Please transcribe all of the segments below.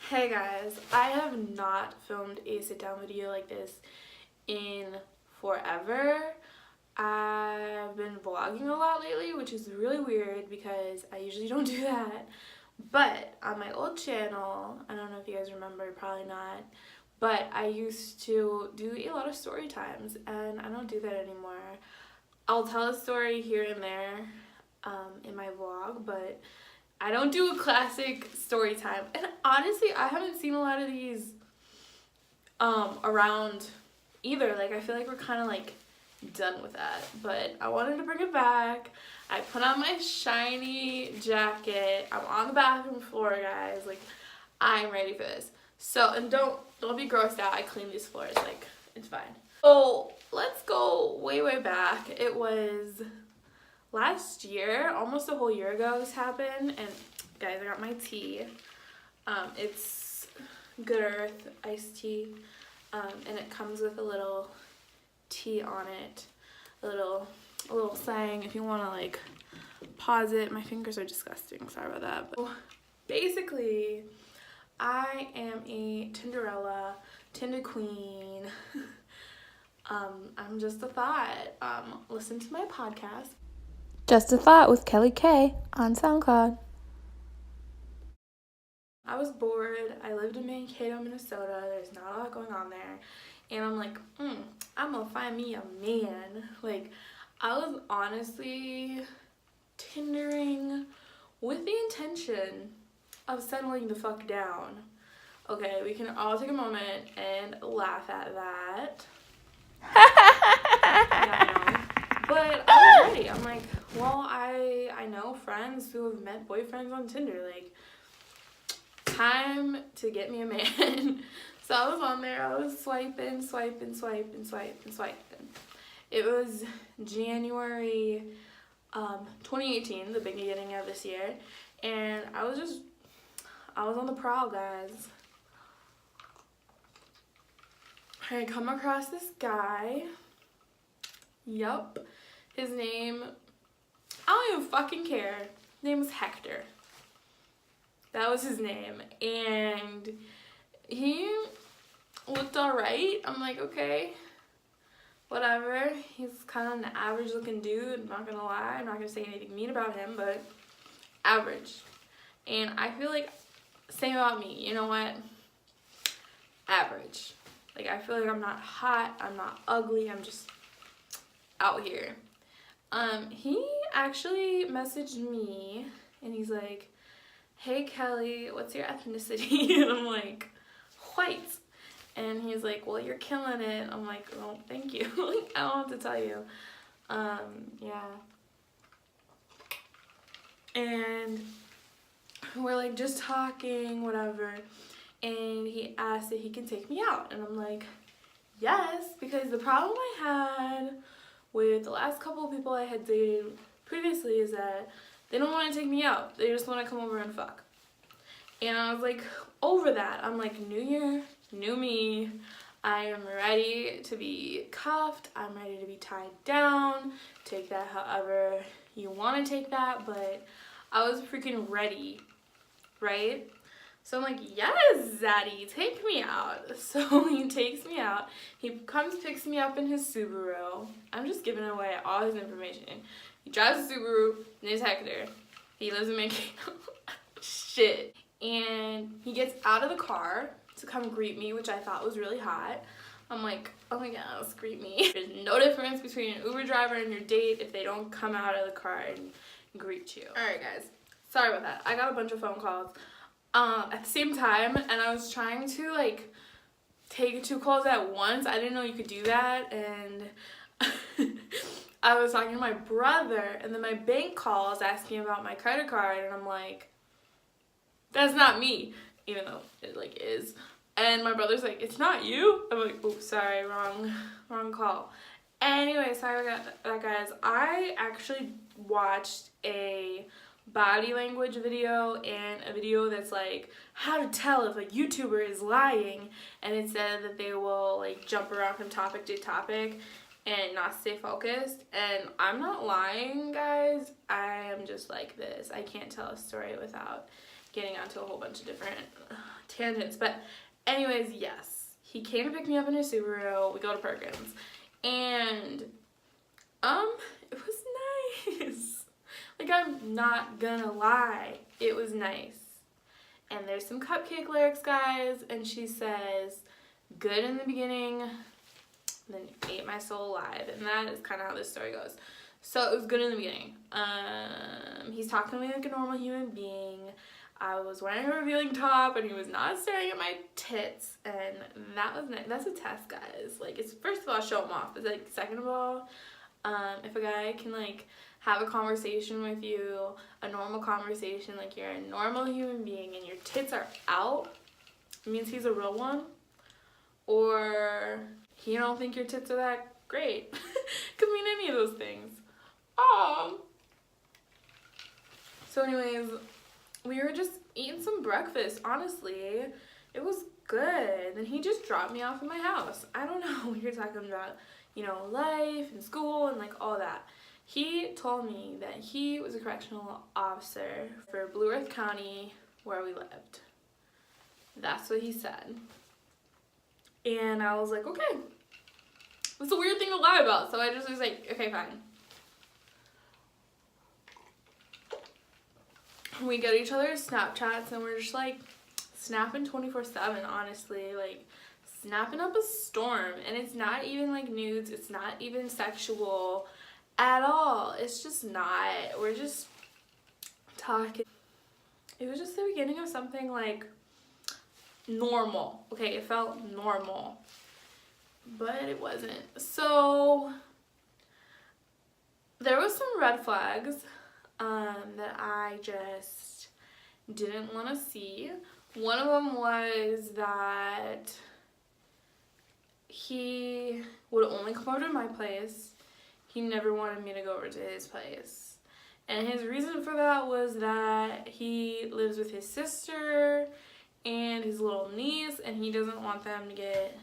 Hey guys, I have not filmed a sit down video like this in forever. I've been vlogging a lot lately, which is really weird because I usually don't do that. But on my old channel, I don't know if you guys remember, probably not, but I used to do a lot of story times and I don't do that anymore. I'll tell a story here and there in my vlog, but I don't do a classic story time. And honestly, I haven't seen a lot of these around either. Like, I feel like we're kind of like done with that. But I wanted to bring it back. I put on my shiny jacket. I'm on the bathroom floor, guys. Like, I'm ready for this. So, and don't be grossed out. I clean these floors. Like, it's fine. So, let's go way back. It was last year, almost a whole year ago this happened, and guys, I got my tea. It's Good Earth iced tea, and it comes with a little tea on it, a little saying if you want to like pause it. My fingers are disgusting, sorry about that. But basically, I am a Tinderella, Tinder queen. I'm just a thought. Listen to my podcast. Just a Thought with Kelly K on SoundCloud. I was bored. I lived in Mankato, Minnesota. There's not a lot going on there. And I'm like, I'm gonna find me a man. Like, I was honestly Tindering with the intention of settling the fuck down. Okay, we can all take a moment and laugh at that. Yeah, I know. But I was ready. I'm like, well, I know friends who have met boyfriends on Tinder. Like, time to get me a man. So I was on there. I was swiping. It was January 2018, the beginning of this year. And I was on the prowl, guys. I come across this guy. Yup. His name, I don't even fucking care. His name was Hector. That was his name. And he looked alright. I'm like, okay, whatever. He's kind of an average looking dude. I'm not gonna lie. I'm not gonna say anything mean about him, but average. And I feel like, same about me. You know what? Average. Like, I feel like I'm not hot. I'm not ugly. I'm just out here. He actually messaged me and he's like, hey Kelly, what's your ethnicity? And I'm like, white. And he's like, well, you're killing it. I'm like, well, thank you. Like, I don't have to tell you. Yeah. And we're like just talking, whatever. And he asked if he can take me out. And I'm like, yes, because the problem I had with the last couple of people I had dated previously is that they don't want to take me out. They just want to come over and fuck. And I was like, over that. I'm like, new year, new me. I am ready to be cuffed. I'm ready to be tied down. Take that however you want to take that. But I was freaking ready, right? So I'm like, yes, Zaddy, take me out. So he takes me out. He comes, picks me up in his Subaru. I'm just giving away all his information. He drives a Subaru, and he's Hector. He lives in Mankato. Shit. And he gets out of the car to come greet me, which I thought was really hot. I'm like, oh my gosh, greet me. There's no difference between an Uber driver and your date if they don't come out of the car and greet you. Alright, guys. Sorry about that. I got a bunch of phone calls at the same time, and I was trying to like take 2 calls at once. I didn't know you could do that, and I was talking to my brother, and then my bank calls asking about my credit card, and I'm like, that's not me, even though it like is. And my brother's like, it's not you. I'm like, oops, sorry, wrong call. Anyway, sorry about that, guys. I actually watched a body language video and a video that's like how to tell if a YouTuber is lying, and it said that they will like jump around from topic to topic and not stay focused. And I'm not lying, guys. I am just like this. I can't tell a story without getting onto a whole bunch of different tangents. But anyways, yes, he came to pick me up in his Subaru. We go to Perkins, and it was nice. Like, I'm not gonna lie, it was nice. And there's some Cupcake lyrics, guys, and she says, good in the beginning, then ate my soul alive. And that is kind of how this story goes. So it was good in the beginning. He's talking to me like a normal human being. I was wearing a revealing top, and he was not staring at my tits, and that was nice. That's a test, guys. Like, it's, first of all, show him off. But like, second of all, if a guy can like have a conversation with you, a normal conversation, like you're a normal human being, and your tits are out, it means he's a real one. Or he don't think your tits are that great. Could mean any of those things. So anyways, we were just eating some breakfast, honestly. It was good. And he just dropped me off at my house. I don't know, we were talking about, you know, life and school and like all that. He told me that he was a correctional officer for Blue Earth County where we lived. That's what he said. And I was like, okay. It's a weird thing to lie about, so I just was like, okay, fine. We get each other's Snapchats, and we're just like snapping 24/7, honestly, like snapping up a storm. And it's not even like nudes, it's not even sexual at all. It's just not. We're just talking. It was just the beginning of something like normal. Okay, it felt normal, but it wasn't. So there was some red flags that I just didn't want to see. One of them was that he would only come over to my place. He never wanted me to go over to his place. And his reason for that was that he lives with his sister and his little niece, and he doesn't want them to get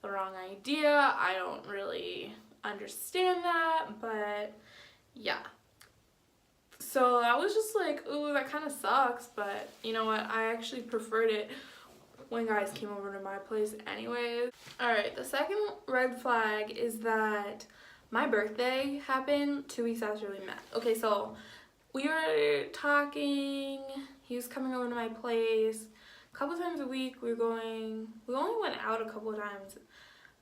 the wrong idea. I don't really understand that, but yeah. So I was just like, ooh, that kind of sucks, but you know what? I actually preferred it when guys came over to my place anyways. Alright, the second red flag is that my birthday happened 2 weeks after we met. Okay, so we were talking, he was coming over to my place a couple times a week. We only went out a couple of times.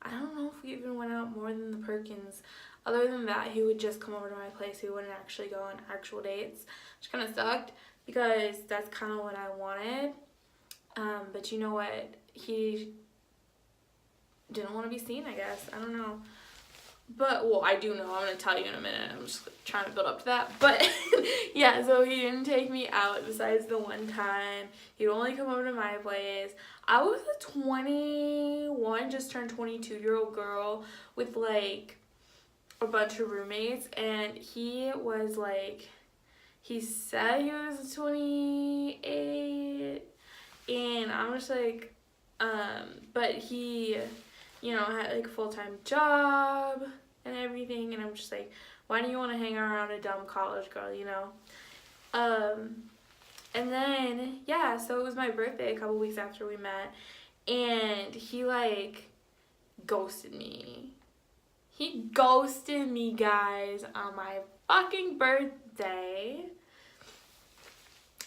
I don't know if we even went out more than the Perkins. Other than that, he would just come over to my place. He wouldn't actually go on actual dates, which kind of sucked because that's kind of what I wanted. But you know what? He didn't want to be seen, I guess. I don't know. But, well, I do know. I'm going to tell you in a minute. I'm just trying to build up to that. But, yeah, so he didn't take me out besides the one time. He'd only come over to my place. I was a 21, just turned 22-year-old girl with, like, a bunch of roommates. And he was, like, he said he was 28. And I'm just, like, but he, you know, had, like, a full-time job and everything, and I'm just like, why do you want to hang around a dumb college girl, you know? And then, yeah, so it was my birthday a couple weeks after we met, and he, like, ghosted me. He ghosted me, guys, on my fucking birthday.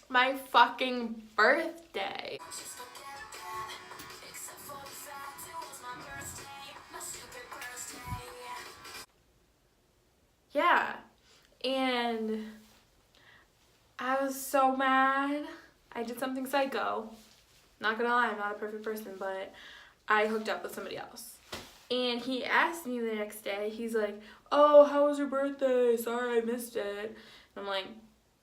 My fucking birthday. Yeah, and I was so mad. I did something psycho. Not gonna lie, I'm not a perfect person, but I hooked up with somebody else. And he asked me the next day, he's like, oh, how was your birthday? Sorry I missed it. And I'm like,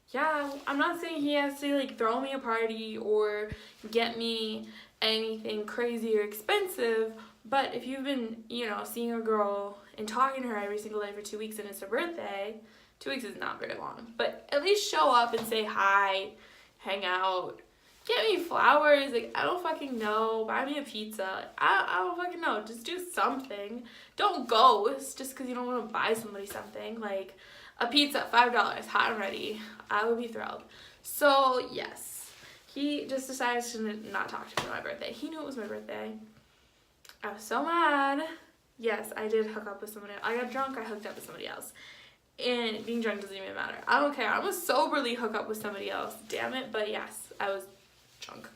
yeah, I'm not saying he has to like throw me a party or get me anything crazy or expensive, but if you've been, you know, seeing a girl and talking to her every single day for 2 weeks and it's her birthday, 2 weeks is not very long, but at least show up and say hi, hang out, get me flowers, like, I don't fucking know, buy me a pizza, I don't fucking know, just do something. Don't ghost just because you don't want to buy somebody something, like a pizza, $5, hot and ready, I would be thrilled. So yes, he just decided to not talk to me on my birthday. He knew it was my birthday. I was so mad. Yes, I did hook up with somebody else. I got drunk, I hooked up with somebody else. And being drunk doesn't even matter. I don't care. I'm gonna soberly hook up with somebody else. Damn it. But yes, I was drunk.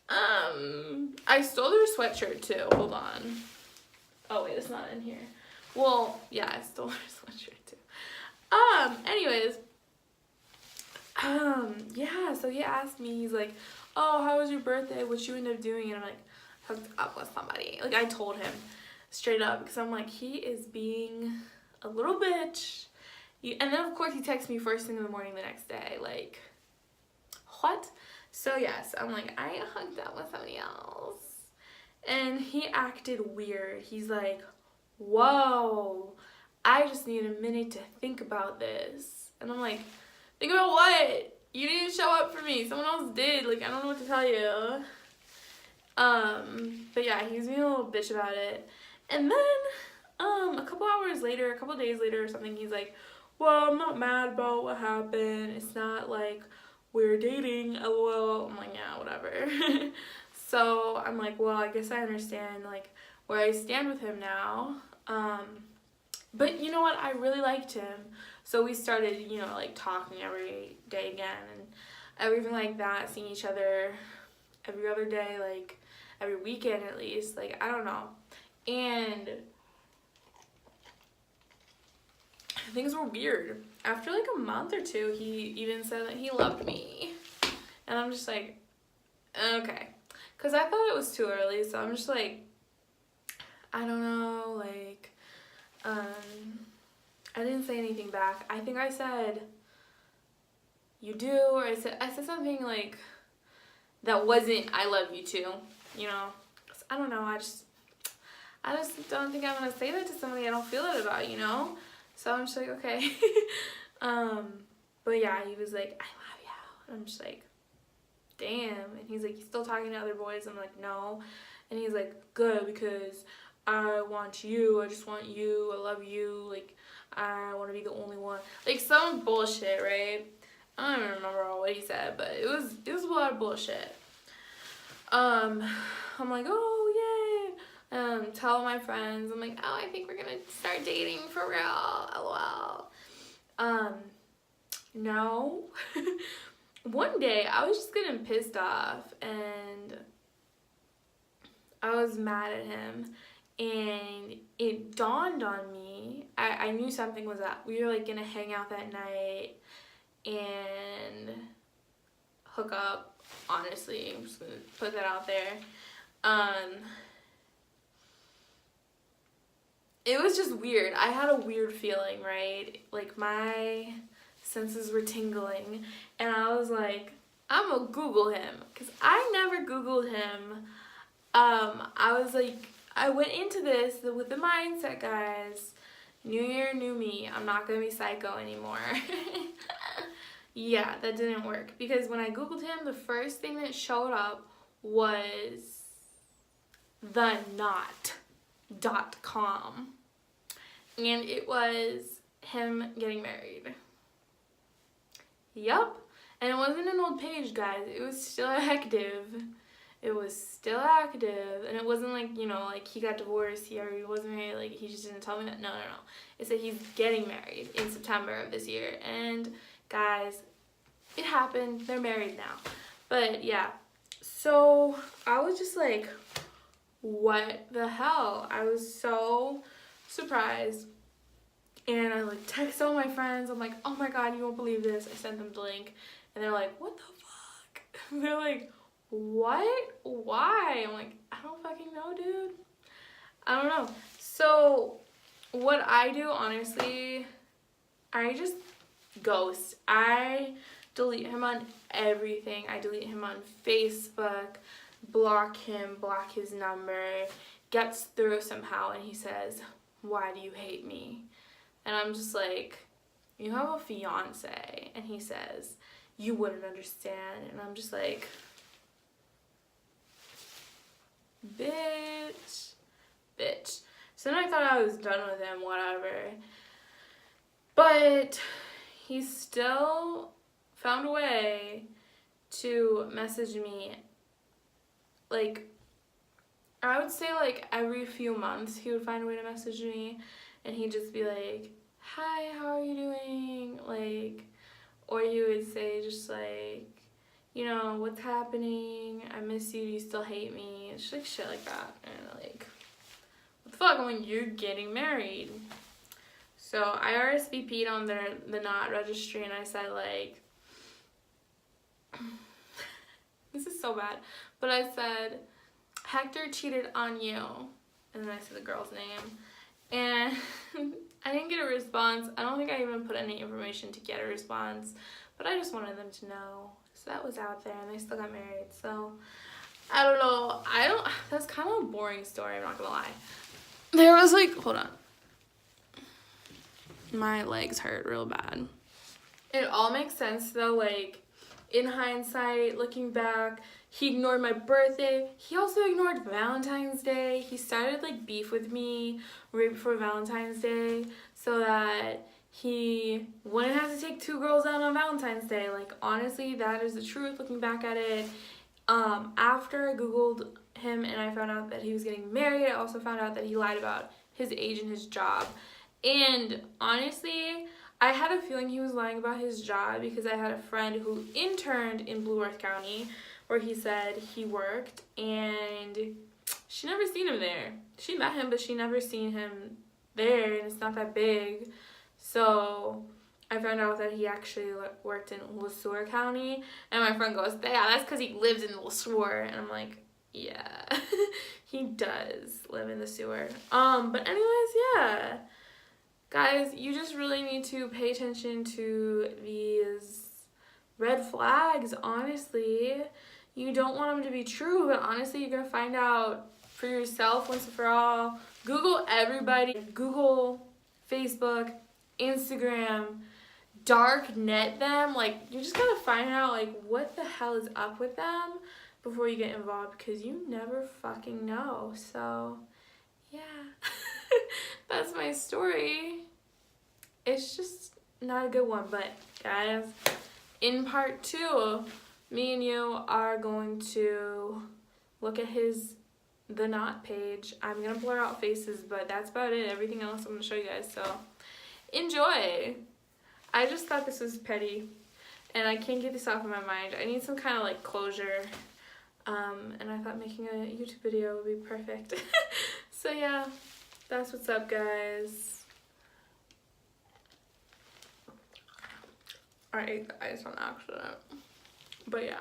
I stole their sweatshirt too. Hold on. Oh wait, it's not in here. Well, yeah, I stole their sweatshirt too. Anyways. Yeah, so he asked me, he's like, oh, how was your birthday? What you end up doing? And I'm like, hooked up with somebody. Like, I told him straight up, because I'm like, he is being a little bitch. And then, of course, he texts me first thing in the morning the next day, like, what? So, yes, I'm like, I hooked up with somebody else. And he acted weird. He's like, whoa, I just need a minute to think about this. And I'm like, think about what? You didn't show up for me. Someone else did. Like, I don't know what to tell you. But yeah, he was being a little bitch about it. And then, a couple days later or something, he's like, well, I'm not mad about what happened. It's not like we're dating, lol. I'm like, yeah, whatever. So I'm like, well, I guess I understand, like, where I stand with him now. But you know what? I really liked him. So we started, you know, like, talking every day again and everything like that, seeing each other every other day, like, every weekend at least. Like, I don't know. And things were weird. After, like, a month or two, he even said that he loved me. And I'm just like, okay. Because I thought it was too early, so I'm just like, I don't know, like, I didn't say anything back. I think I said, you do, or I said something like that wasn't I love you too, you know. I don't know, I just don't think I'm gonna say that to somebody I don't feel it about, you know. So I'm just like, okay. But yeah, he was like, I love you, and I'm just like, damn. And he's like, you still talking to other boys? I'm like, no. And he's like, good, because I want you, I just want you, I love you, like, I want to be the only one. Like, some bullshit, right? I don't even remember all what he said, but it was a lot of bullshit. I'm like, oh, yay. Tell my friends, I'm like, oh, I think we're gonna start dating for real, lol. No. One day, I was just getting pissed off, and I was mad at him. And it dawned on me, I knew something was up. We were, like, gonna hang out that night and hook up, honestly. I'm just gonna put that out there. It was just weird. I had a weird feeling, right? Like, my senses were tingling, and I was like, I'm gonna Google him, because I never Googled him. I was like, I went into this with the mindset, guys. New year, new me. I'm not going to be psycho anymore. Yeah, that didn't work. Because when I Googled him, the first thing that showed up was thenot.com. And it was him getting married. Yup. And it wasn't an old page, guys. It was still active. It was still active, and it wasn't like, you know, like, he got divorced, he wasn't married, like, he just didn't tell me that. No. It said he's getting married in September of this year, and guys, it happened. They're married now. But yeah, so I was just like, what the hell? I was so surprised, and I, like, text all my friends. I'm like, oh my god, you won't believe this. I sent them the link, and they're like, what the fuck? They're like, what? Why? I'm like, I don't fucking know, dude. I don't know. So what I do, honestly, I just ghost. I delete him on everything. I delete him on Facebook, block him, block his number, gets through somehow, and he says, why do you hate me? And I'm just like, you have a fiance. And he says, you wouldn't understand. And I'm just like, bitch. So then I thought I was done with him, whatever. But he still found a way to message me, like, I would say like every few months he would find a way to message me, and he'd just be like, hi, how are you doing? Like, or he would say just like, you know, what's happening? I miss you. Do you still hate me? It's like shit like that. And like, what the fuck? When you're getting married. So I RSVP'd on the Knot registry, and I said like, this is so bad, but I said, Hector cheated on you, and then I said the girl's name, and I didn't get a response. I don't think I even put any information to get a response, but I just wanted them to know. So that was out there, and they still got married. So I don't know. That's kind of a boring story, I'm not gonna lie. There was like, hold on. My legs hurt real bad. It all makes sense though, like, in hindsight, looking back, he ignored my birthday. He also ignored Valentine's Day. He started like beef with me right before Valentine's Day so that he wouldn't have to take 2 girls out on Valentine's Day. Like, honestly, that is the truth looking back at it. After I Googled him and I found out that he was getting married, I also found out that he lied about his age and his job. And honestly, I had a feeling he was lying about his job because I had a friend who interned in Blue Earth County where he said he worked, and she never seen him there. She met him, but she never seen him there, and it's not that big. So I found out that he actually worked in LeSueur County, and my friend goes, yeah, that's because he lives in LeSueur. And I'm like, yeah, he does live in the sewer. But anyways, yeah. Guys, you just really need to pay attention to these red flags, honestly. You don't want them to be true, but honestly, you're going to find out for yourself once and for all. Google everybody. Google, Facebook, Instagram, dark net them. Like, you just got to find out, like, what the hell is up with them before you get involved, because you never fucking know. So, yeah. That's my story. It's just not a good one, but guys, in part 2, me and you are going to look at the Knot page. I'm gonna blur out faces, but that's about it. Everything else I'm gonna show you guys, so enjoy. I just thought this was petty, and I can't get this off of my mind. I need some kind of like closure, and I thought making a YouTube video would be perfect. So yeah, that's what's up, guys. I ate the ice on accident, but yeah.